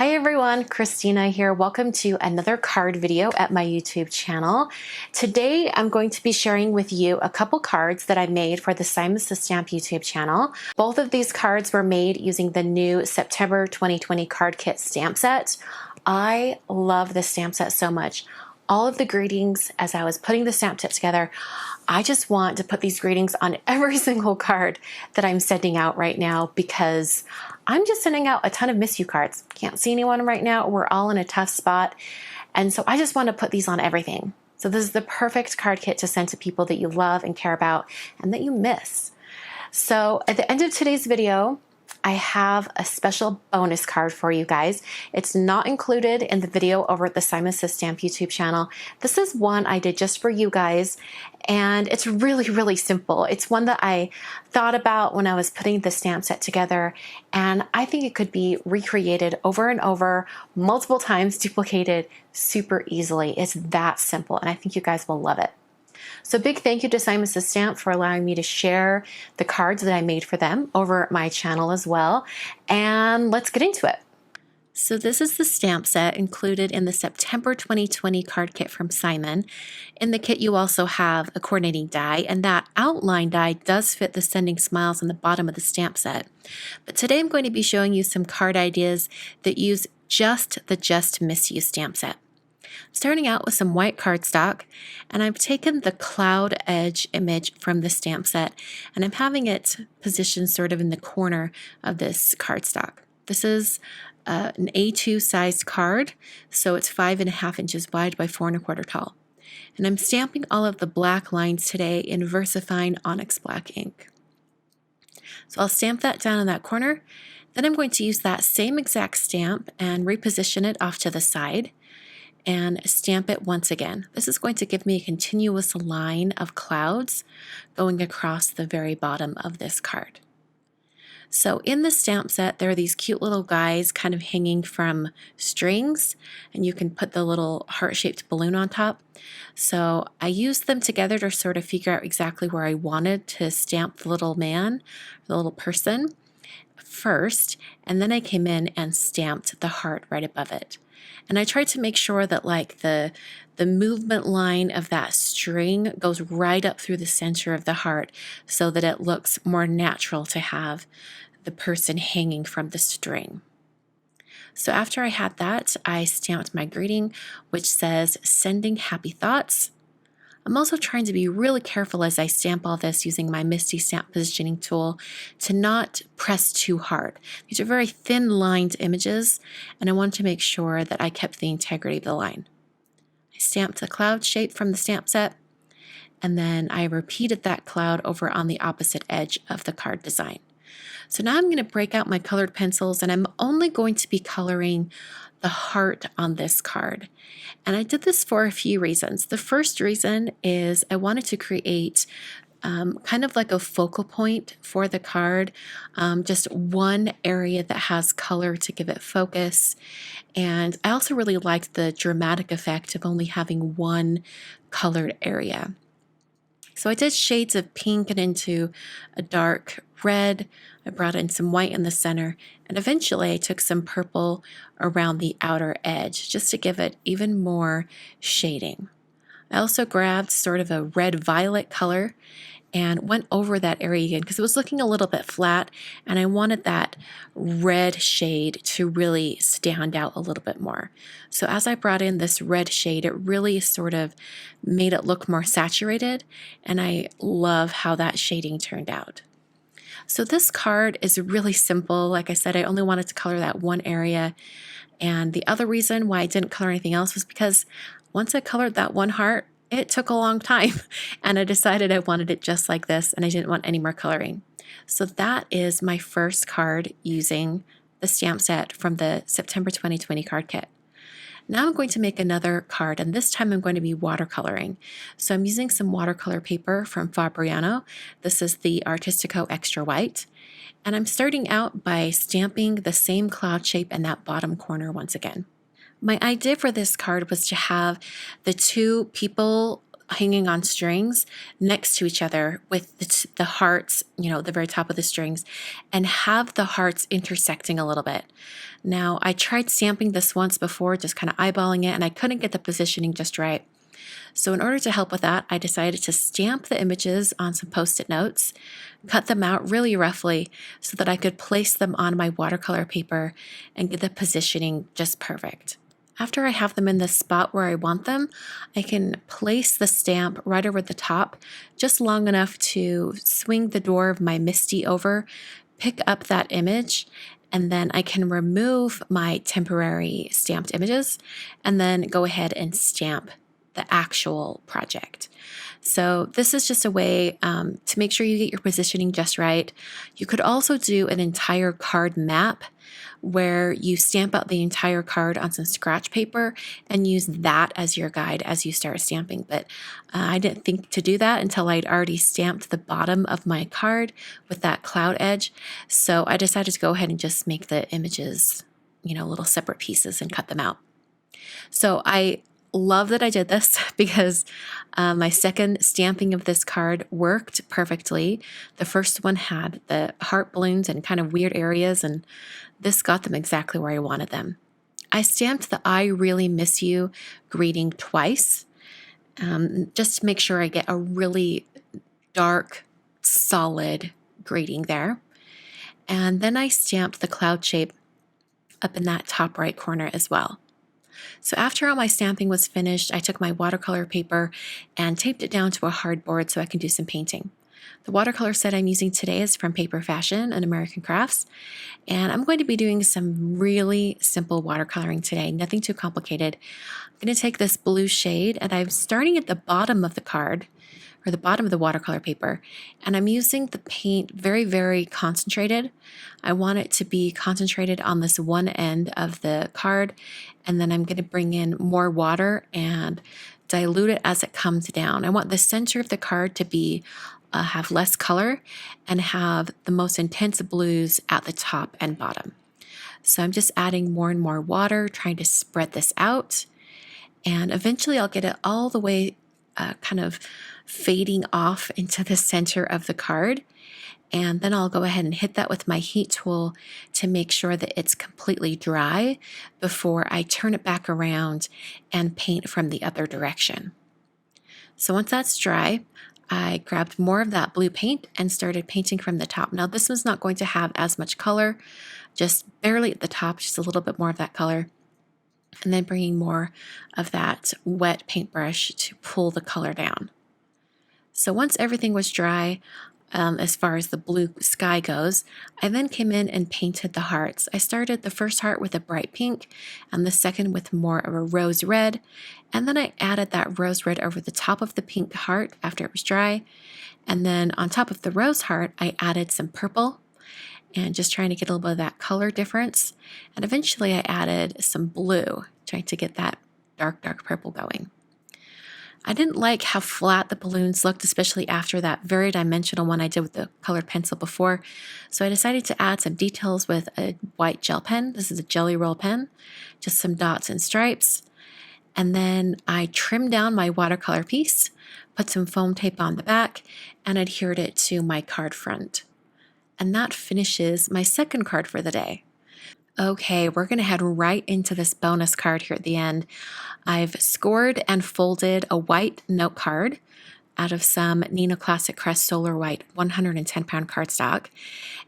Hi everyone, Christina here. Welcome to another card video at my YouTube channel. Today I'm going to be sharing with you a couple cards that I made for the Simon Says Stamp YouTube channel. Both of these cards were made using the new September 2020 card kit stamp set. I love this stamp set so much. All of the greetings, as I was putting the stamp set together, I just want to put these greetings on every single card that I'm sending out right now because I'm just sending out a ton of miss you cards. Can't see anyone right now. We're all in a tough spot. And so I just want to put these on everything. So this is the perfect card kit to send to people that you love and care about and that you miss. So at the end of today's video, I have a special bonus card for you guys. It's not included in the video over at the Simon Says Stamp YouTube channel. This is one I did just for you guys, and it's really, really simple. It's one that I thought about when I was putting the stamp set together, and I think it could be recreated over and over, multiple times, duplicated super easily. It's that simple, and I think you guys will love it. So big thank you to Simon Says Stamp for allowing me to share the cards that I made for them over my channel as well. And let's get into it. So this is the stamp set included in the September 2020 card kit from Simon. In the kit you also have a coordinating die, and that outline die does fit the Sending Smiles on the bottom of the stamp set. But today I'm going to be showing you some card ideas that use just the Just Miss You stamp set. Starting out with some white cardstock, and I've taken the cloud edge image from the stamp set and I'm having it positioned sort of in the corner of this cardstock. This is an A2 sized card, so it's 5.5 inches wide by 4 1/4 tall. And I'm stamping all of the black lines today in VersaFine Onyx Black ink. So I'll stamp that down in that corner. Then I'm going to use that same exact stamp and reposition it off to the side and stamp it once again. This is going to give me a continuous line of clouds going across the very bottom of this card. So in the stamp set, there are these cute little guys kind of hanging from strings, and you can put the little heart-shaped balloon on top. So I used them together to sort of figure out exactly where I wanted to stamp the little man, the little person first, and then I came in and stamped the heart right above it. And I tried to make sure that like the movement line of that string goes right up through the center of the heart so that it looks more natural to have the person hanging from the string. So after I had that, I stamped my greeting, which says, "Sending happy thoughts." I'm also trying to be really careful as I stamp all this using my MISTI stamp positioning tool to not press too hard. These are very thin lined images, and I wanted to make sure that I kept the integrity of the line. I stamped the cloud shape from the stamp set, and then I repeated that cloud over on the opposite edge of the card design. So now I'm going to break out my colored pencils, and I'm only going to be coloring the heart on this card. And I did this for a few reasons. The first reason is I wanted to create kind of like a focal point for the card, just one area that has color to give it focus. And I also really liked the dramatic effect of only having one colored area. So I did shades of pink and into a dark red. I brought in some white in the center, and eventually I took some purple around the outer edge just to give it even more shading. I also grabbed sort of a red-violet color and went over that area again because it was looking a little bit flat, and I wanted that red shade to really stand out a little bit more. So as I brought in this red shade, it really sort of made it look more saturated, and I love how that shading turned out. So this card is really simple. Like I said, I only wanted to color that one area, and the other reason why I didn't color anything else was because once I colored that one heart, it took a long time, and I decided I wanted it just like this, and I didn't want any more coloring. So that is my first card using the stamp set from the September 2020 card kit. Now I'm going to make another card, and this time I'm going to be watercoloring. So I'm using some watercolor paper from Fabriano. This is the Artistico Extra White. And I'm starting out by stamping the same cloud shape in that bottom corner once again. My idea for this card was to have the two people hanging on strings next to each other with the hearts, the very top of the strings, and have the hearts intersecting a little bit. Now, I tried stamping this once before, just kind of eyeballing it, and I couldn't get the positioning just right. So in order to help with that, I decided to stamp the images on some Post-it notes, cut them out really roughly so that I could place them on my watercolor paper and get the positioning just perfect. After I have them in the spot where I want them, I can place the stamp right over the top, just long enough to swing the door of my MISTI over, pick up that image, and then I can remove my temporary stamped images and then go ahead and stamp the actual project. So this is just a way to make sure you get your positioning just right. You could also do an entire card map where you stamp out the entire card on some scratch paper and use that as your guide as you start stamping. But I didn't think to do that until I'd already stamped the bottom of my card with that cloud edge. So I decided to go ahead and just make the images, little separate pieces and cut them out. So I love that I did this because my second stamping of this card worked perfectly. The first one had the heart balloons and kind of weird areas, and this got them exactly where I wanted them. I stamped the "I really miss you" greeting twice, just to make sure I get a really dark, solid greeting there. And then I stamped the cloud shape up in that top right corner as well. So after all my stamping was finished, I took my watercolor paper and taped it down to a hardboard so I can do some painting. The watercolor set I'm using today is from Paper Fashion and American Crafts, and I'm going to be doing some really simple watercoloring today, nothing too complicated. I'm going to take this blue shade, and I'm starting at the bottom of the card, or the bottom of the watercolor paper, and I'm using the paint very, very concentrated. I want it to be concentrated on this one end of the card, and then I'm going to bring in more water and dilute it as it comes down. I want the center of the card to be have less color and have the most intense blues at the top and bottom. So I'm just adding more and more water, trying to spread this out, and eventually I'll get it all the way kind of fading off into the center of the card. And then I'll go ahead and hit that with my heat tool to make sure that it's completely dry before I turn it back around and paint from the other direction. So once that's dry, I grabbed more of that blue paint and started painting from the top. Now this one's not going to have as much color, just barely at the top, just a little bit more of that color. And then bringing more of that wet paintbrush to pull the color down. So once everything was dry, as far as the blue sky goes, I then came in and painted the hearts. I started the first heart with a bright pink and the second with more of a rose red. And then I added that rose red over the top of the pink heart after it was dry. And then on top of the rose heart, I added some purple and just trying to get a little bit of that color difference. And eventually I added some blue, trying to get that dark, dark purple going. I didn't like how flat the balloons looked, especially after that very dimensional one I did with the colored pencil before. So I decided to add some details with a white gel pen. This is a Gelly Roll pen, just some dots and stripes. And then I trimmed down my watercolor piece, put some foam tape on the back, and adhered it to my card front. And that finishes my second card for the day. Okay, we're going to head right into this bonus card here at the end. I've scored and folded a white note card out of some Neenah Classic Crest Solar White 110-pound cardstock.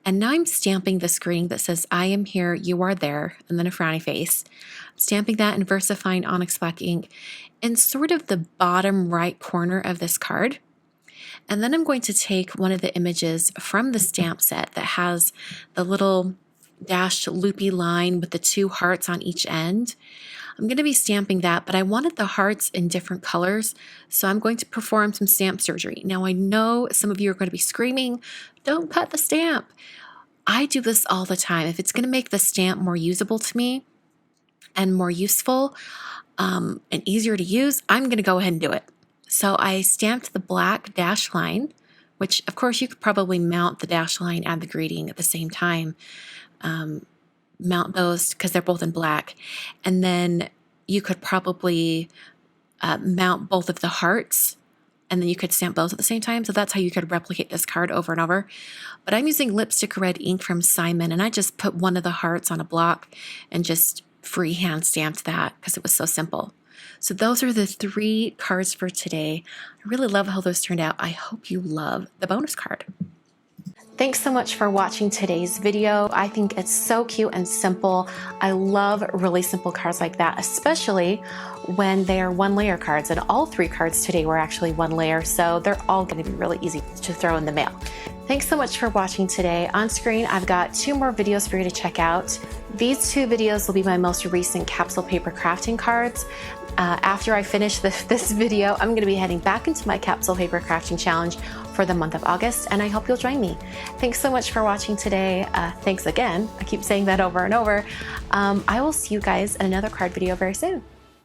And now I'm stamping this greeting that says, "I am here, you are there," and then a frowny face. I'm stamping that in VersaFine Onyx Black ink in sort of the bottom right corner of this card. And then I'm going to take one of the images from the stamp set that has the little dashed loopy line with the two hearts on each end. I'm going to be stamping that, but I wanted the hearts in different colors, so I'm going to perform some stamp surgery. Now, I know some of you are going to be screaming, "Don't cut the stamp." I do this all the time. If it's going to make the stamp more usable to me and more useful and easier to use, I'm going to go ahead and do it. So I stamped the black dash line, which of course you could probably mount the dash line and the greeting at the same time. Mount those because they're both in black. And then you could probably mount both of the hearts and then you could stamp both at the same time. So that's how you could replicate this card over and over. But I'm using Lipstick Red ink from Simon, and I just put one of the hearts on a block and just freehand stamped that because it was so simple. So those are the 3 cards for today. I really love how those turned out. I hope you love the bonus card. Thanks so much for watching today's video. I think it's so cute and simple. I love really simple cards like that, especially when they are 1-layer cards, and all 3 cards today were actually 1 layer, so they're all going to be really easy to throw in the mail. Thanks so much for watching today. On screen, I've got 2 more videos for you to check out. These 2 videos will be my most recent capsule paper crafting cards. After I finish this video, I'm going to be heading back into my capsule paper crafting challenge for the month of August, and I hope you'll join me. Thanks so much for watching today. Thanks again. I keep saying that over and over. I will see you guys in another card video very soon.